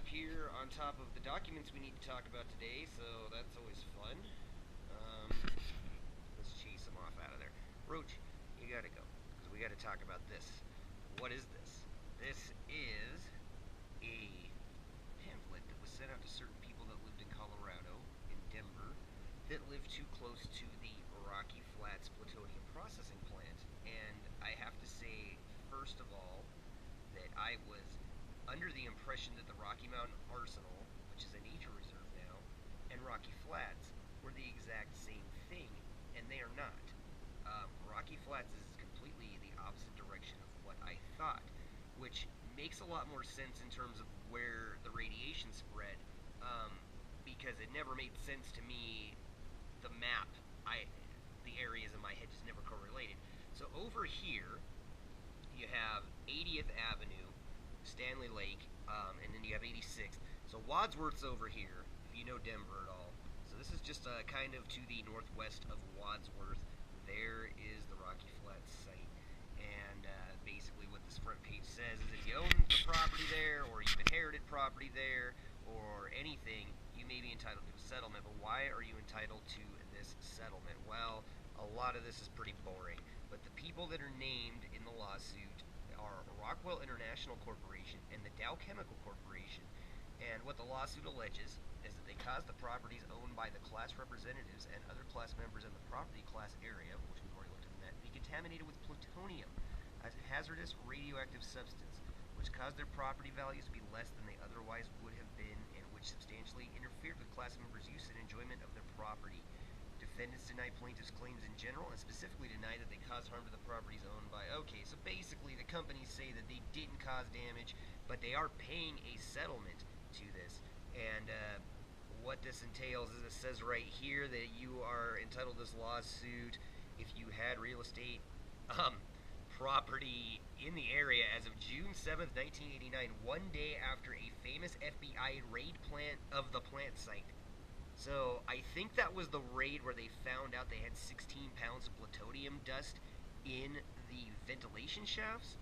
up here on top of the documents we need to talk about today, so that's always fun. Um, let's chase them off out of there. Roach, you gotta go, because we gotta talk about this. What is this? This is a pamphlet that was sent out to certain people that lived in Colorado, in Denver, that lived too close to the Rocky Flats plutonium processing plant. And I have to say, first of all, that I was under the impression that the Rocky Mountain Arsenal, which is a nature reserve now, and Rocky Flats were the exact same thing, and they are not. Rocky Flats is completely the opposite direction of what I thought, which makes a lot more sense in terms of where the radiation spread, because it never made sense to me. The map, the areas in my head just never correlated. So over here, you have 80th Avenue, Stanley Lake, and then you have 86th. So Wadsworth's over here, if you know Denver at all. So this is just kind of to the northwest of Wadsworth. There is the Rocky Flats site. And basically what this front page says is if you own the property there, or you've inherited property there, or anything, you may be entitled to a settlement. But why are you entitled to this settlement? Well, a lot of this is pretty boring. But the people that are named in the lawsuit are Rockwell International Corporation and the Dow Chemical Corporation. And what the lawsuit alleges is that they caused the properties owned by the class representatives and other class members in the property class area, which we've already looked at that, be contaminated with plutonium, a hazardous radioactive substance, which caused their property values to be less than they otherwise would have been, and which substantially interfered with class members' use and enjoyment of their property. Defendants deny plaintiffs' claims in general and specifically deny that they caused harm to the properties owned by... Okay, so basically the companies say that they didn't cause damage, but they are paying a settlement to this. And what this entails is it says right here that you are entitled to this lawsuit if you had real estate property in the area as of June 7th, 1989, one day after a famous FBI raid of the plant site. So I think that was the raid where they found out they had 16 pounds of plutonium dust in the ventilation shafts.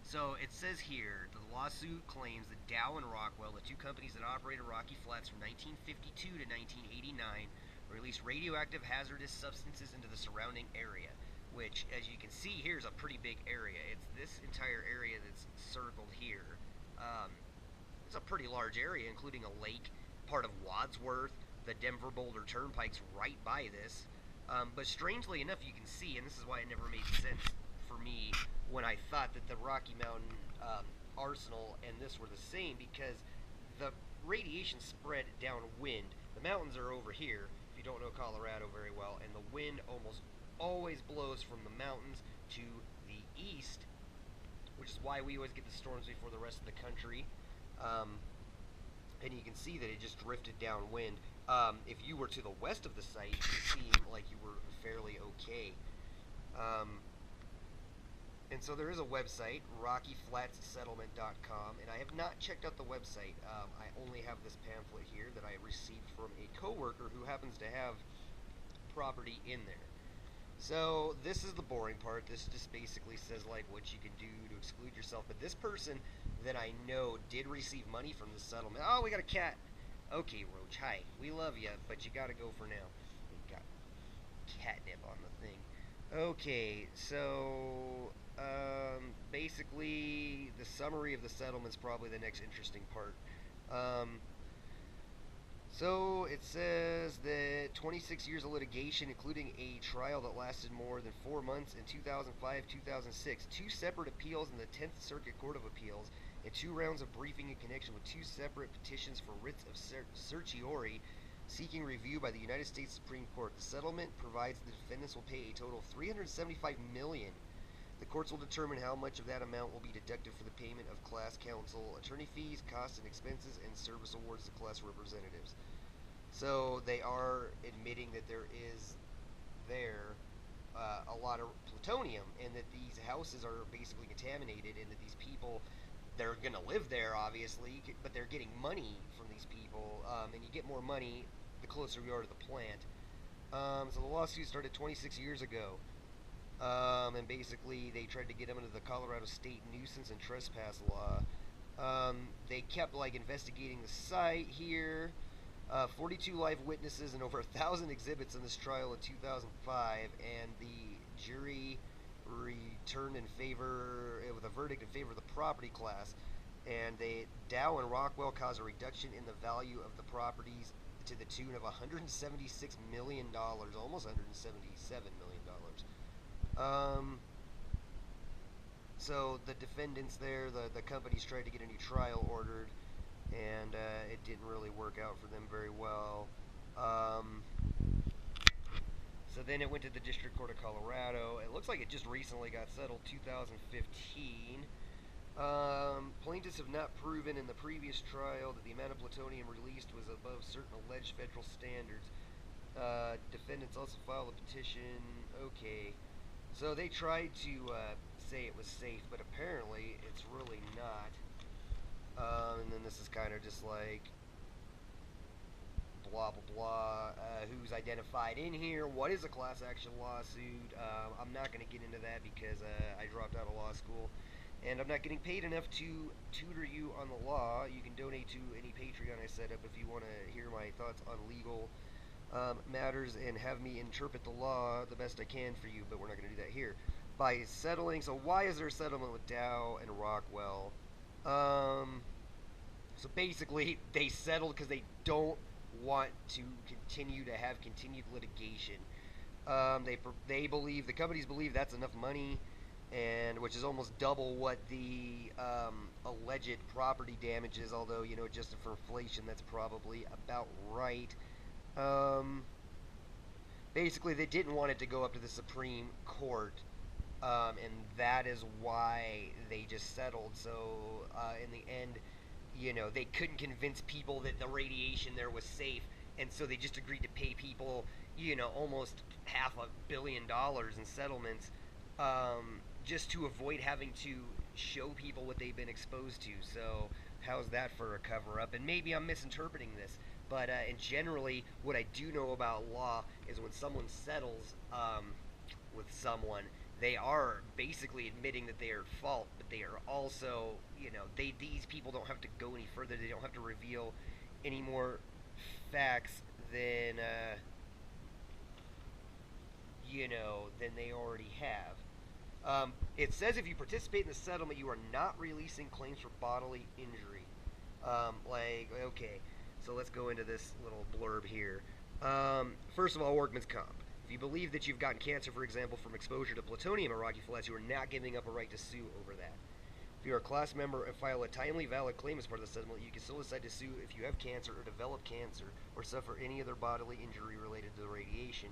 So it says here, the lawsuit claims that Dow and Rockwell, the two companies that operated Rocky Flats from 1952 to 1989, released radioactive hazardous substances into the surrounding area, which, as you can see here, is a pretty big area. It's this entire area that's circled here. It's a pretty large area, including a lake, part of Wadsworth. The Denver Boulder Turnpike's right by this. But strangely enough, you can see, and this is why it never made sense for me when I thought that the Rocky Mountain Arsenal and this were the same, because the radiation spread downwind. The mountains are over here, if you don't know Colorado very well, and the wind almost always blows from the mountains to the east, which is why we always get the storms before the rest of the country. And you can see that it just drifted downwind. If you were to the west of the site, it seemed like you were fairly okay. And so there is a website, RockyFlatsSettlement.com, and I have not checked out the website. I only have this pamphlet here that I received from a coworker who happens to have property in there. So this is the boring part. This just basically says like what you can do to exclude yourself. But this person that I know did receive money from the settlement. Oh, we got a cat. Okay, Roach, hi. We love you, but you gotta go for now. We got catnip on the thing. Okay, so basically the summary of the settlement is probably the next interesting part. So it says that 26 years of litigation, including a trial that lasted more than 4 months in 2005-2006, 2 separate appeals in the 10th Circuit Court of Appeals, and 2 rounds of briefing in connection with 2 separate petitions for writs of certiorari seeking review by the United States Supreme Court. The settlement provides the defendants will pay a total of $375 million. The courts will determine how much of that amount will be deducted for the payment of class counsel attorney fees, costs and expenses, and service awards to class representatives. So they are admitting that there is a lot of plutonium, and that these houses are basically contaminated, and that these people, they're going to live there, obviously, but they're getting money from these people, and you get more money the closer you are to the plant. So the lawsuit started 26 years ago. And basically they tried to get him into the Colorado State Nuisance and Trespass Law. They kept like investigating the site here. 42 live witnesses and over 1,000 exhibits in this trial in 2005, and the jury returned in favor with a verdict in favor of the property class. And Dow and Rockwell caused a reduction in the value of the properties to the tune of $176 million, almost $177 million. So the defendants there, the companies tried to get a new trial ordered, and it didn't really work out for them very well. So then it went to the District Court of Colorado. It looks like it just recently got settled, 2015. Plaintiffs have not proven in the previous trial that the amount of plutonium released was above certain alleged federal standards. Defendants also filed a petition. Okay. So they tried to say it was safe, but apparently it's really not. And then this is kind of just like blah blah blah. Who's identified in here? What is a class action lawsuit? I'm not going to get into that because I dropped out of law school, and I'm not getting paid enough to tutor you on the law. You can donate to any Patreon I set up if you want to hear my thoughts on legal matters and have me interpret the law the best I can for you, but we're not going to do that here. By settling, so why is there a settlement with Dow and Rockwell? So basically, they settled because they don't want to continue to have continued litigation. They believe, the companies believe that's enough money, and which is almost double what the alleged property damage is, although, you know, adjusted for inflation, that's probably about right. Basically, they didn't want it to go up to the Supreme Court, and that is why they just settled. So, in the end, you know, they couldn't convince people that the radiation there was safe, and so they just agreed to pay people, you know, almost $500 million in settlements, just to avoid having to show people what they've been exposed to. So, how's that for a cover-up? And maybe I'm misinterpreting this, but and generally, what I do know about law is when someone settles with someone, they are basically admitting that they are at fault, but they are also, you know, these people don't have to go any further. They don't have to reveal any more facts than you know, than they already have. It says if you participate in the settlement, you are not releasing claims for bodily injury. Okay, so let's go into this little blurb here. First of all, workman's comp. If you believe that you've gotten cancer, for example, from exposure to plutonium at Rocky Flats, you are not giving up a right to sue over that. If you're a class member and file a timely, valid claim as part of the settlement, you can still decide to sue if you have cancer or develop cancer or suffer any other bodily injury related to the radiation.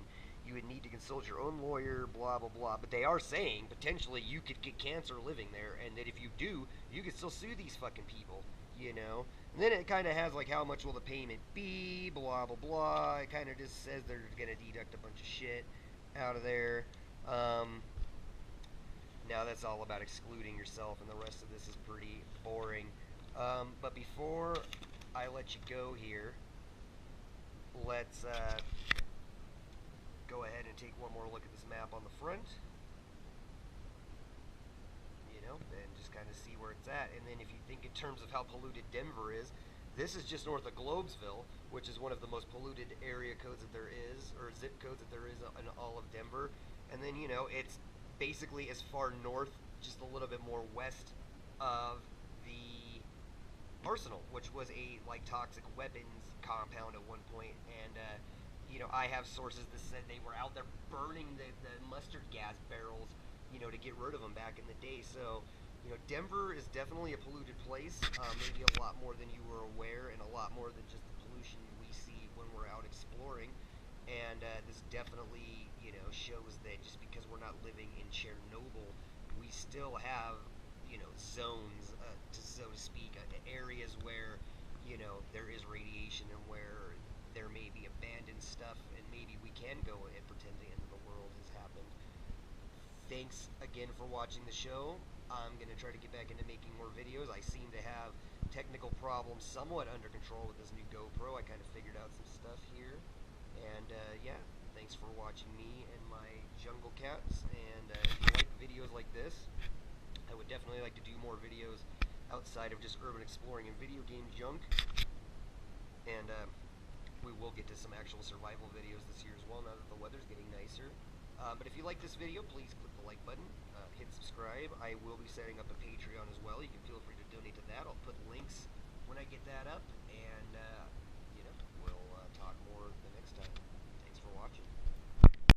You would need to consult your own lawyer, blah, blah, blah. But they are saying, potentially, you could get cancer living there, and that if you do, you could still sue these fucking people, you know? And then it kind of has, like, how much will the payment be, blah, blah, blah. It kind of just says they're going to deduct a bunch of shit out of there. Now that's all about excluding yourself, and the rest of this is pretty boring. But before I let you go here, let's go ahead and take one more look at this map on the front. You know, and just kind of see where it's at. And then if you think in terms of how polluted Denver is, this is just north of Globesville, which is one of the most polluted area codes that there is, or zip codes that there is in all of Denver. And then, you know, it's basically as far north, just a little bit more west of the Arsenal, which was a, like, toxic weapons compound at one point. And, you know, I have sources that said they were out there burning the mustard gas barrels, you know, to get rid of them back in the day. So, you know, Denver is definitely a polluted place, maybe a lot more than you were aware, and a lot more than just the pollution we see when we're out exploring. And this definitely, you know, shows that just because we're not living in Chernobyl, we still have, you know, zones, so to speak, areas where, you know, there is radiation and where there may be abandoned stuff, and maybe we can go and pretend the end of the world has happened. Thanks again for watching the show. I'm going to try to get back into making more videos. I seem to have technical problems somewhat under control with this new GoPro. I kind of figured out some stuff here. And, yeah, thanks for watching me and my jungle cats. And if you like videos like this, I would definitely like to do more videos outside of just urban exploring and video game junk. And we will get to some actual survival videos this year as well, now that the weather's getting nicer. But if you like this video, please click the like button, hit subscribe. I will be setting up a Patreon as well. You can feel free to donate to that. I'll put links when I get that up.